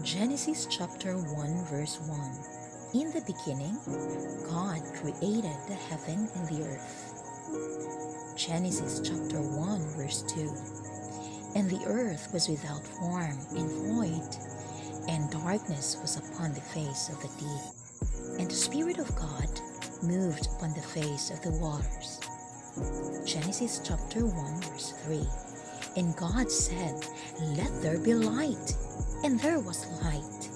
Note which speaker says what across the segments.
Speaker 1: Genesis chapter 1 verse 1. In the beginning, God created the heaven and the earth. Genesis chapter 1 verse 2. And the earth was without form and void, and darkness was upon the face of the deep, and the Spirit of God moved upon the face of the waters. Genesis chapter 1 verse 3. And God said, "Let there be light," and there was light.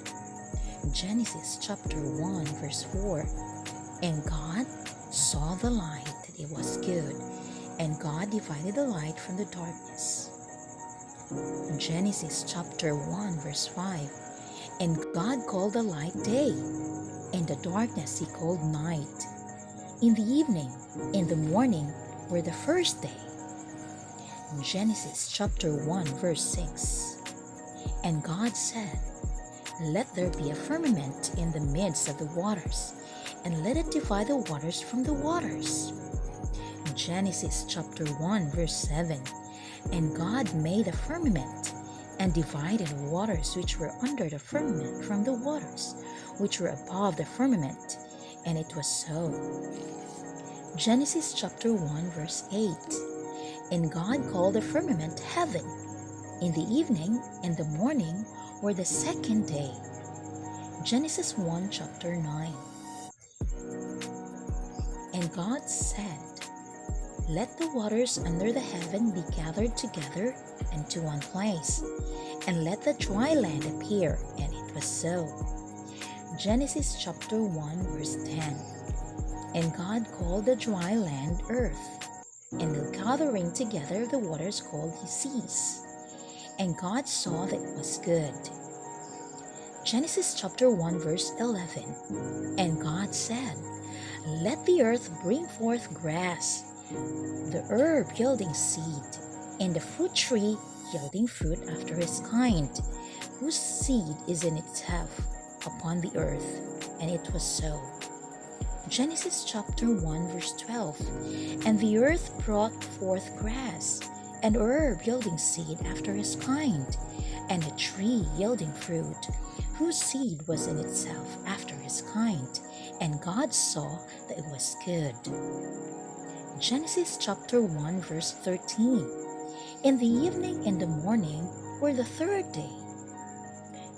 Speaker 1: Genesis chapter 1 verse 4. And God saw the light that it was good, and God divided the light from the darkness. Genesis chapter 1 verse 5. And God called the light day, and the darkness he called night. In the evening and the morning were the first day. Genesis chapter 1 verse 6. And God said, "Let there be a firmament in the midst of the waters, and let it divide the waters from the waters." Genesis chapter 1 verse 7. And God made a firmament, and divided the waters which were under the firmament from the waters which were above the firmament, and it was so. Genesis chapter 1 verse 8. And God called the firmament heaven. In the evening and the morning were the second day. Genesis 1 chapter 9. And God said, "Let the waters under the heaven be gathered together into one place, and let the dry land appear," and it was so. Genesis chapter 1 verse 10. And God called the dry land earth, and the gathering together of the waters called he seas. And God saw that it was good. Genesis chapter 1 verse 11. And God said, "Let the earth bring forth grass, the herb yielding seed, and the fruit tree yielding fruit after his kind, whose seed is in itself upon the earth." And it was so. Genesis chapter 1 verse 12. And the earth brought forth grass, and herb yielding seed after his kind, and a tree yielding fruit, whose seed was in itself after his kind. And God saw that it was good. Genesis chapter 1 verse 13. In the evening and the morning were the third day.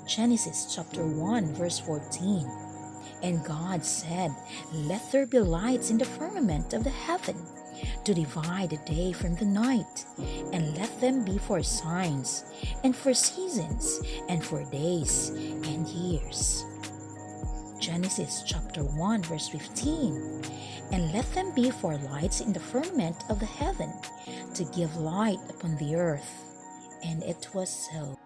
Speaker 1: Genesis chapter 1 verse 14. And God said, "Let there be lights in the firmament of the heaven, to divide the day from the night, and let them be for signs, and for seasons, and for days and years." Genesis chapter 1 verse 15. And let them be for lights in the firmament of the heaven, to give light upon the earth. And it was so.